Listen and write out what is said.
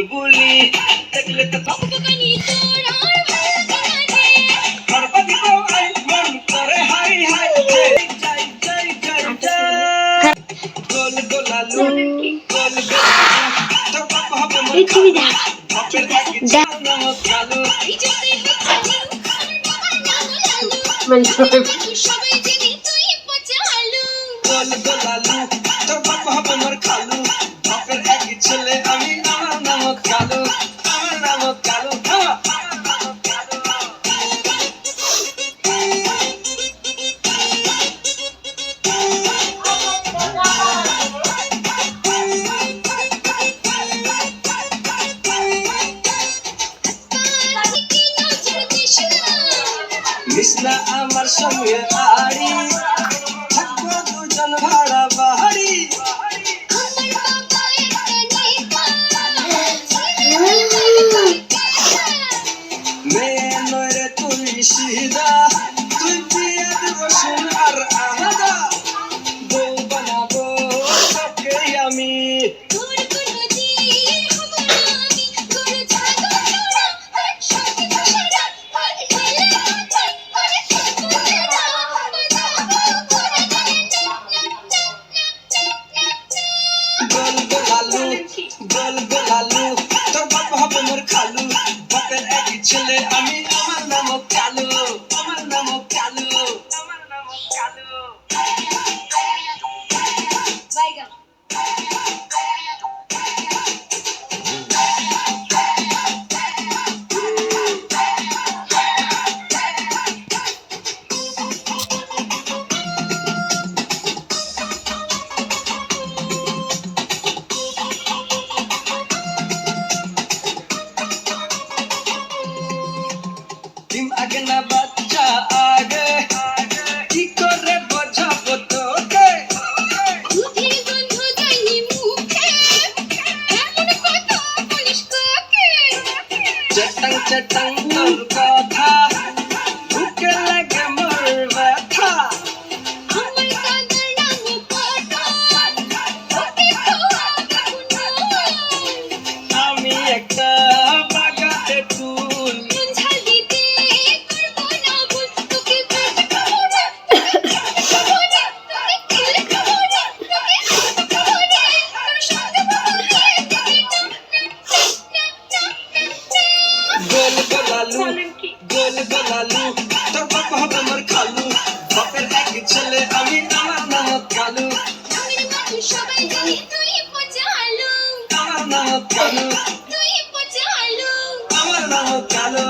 বুলবুলি দেখলে তো বকবকানি তোর আর ভালো লাগে বরবাদি তো আই মন করে হাই হাই যাই যাই যাই যাই গোল গোলালু গোল গোলালু তো বাপ হবে মোর খালু বাপের একই চাল নামক কালু এই যেতেই হচ্ছে মানে সবাই জেনে তুই পচা আলু গোল গোলালু তো বাপ হবে মোর খালু বাপের একই ছেলে আমি আমার নামক কালু আমার নামক কালু আমার নামক কালু মিশনা আমার সঙ্গে আড়ি থাকবো দুজন ভাড়া বাহারি মেয়ে নয় তুই সিদা তুই পিয়াজ রসুন আর আদা বউ বানাবো তোকে আমি গোল গোলালু গোল গোলালু তোর বাপ হবে মোর খালু বাপের একই ছেলে আমি আমার নামক কালু আমার নামক কালু আমার নামক কালু ডিম আগে না বাচ্চা আগে কি করে বোঝাবো তোকে চটাং চটাং তোর কথা বুকে লাগে মোর ব্যথা আমি একটা বাগাতে ফুল গোল গোলালু গোল গোলালু তোর বাপ হবে মোর খালু বাপের একই ছেলে আমি আমার নামক কালু সবাই জানি তুই পচা আলু আমার নামক কালু তুই পচা আলু আমার নামক কালু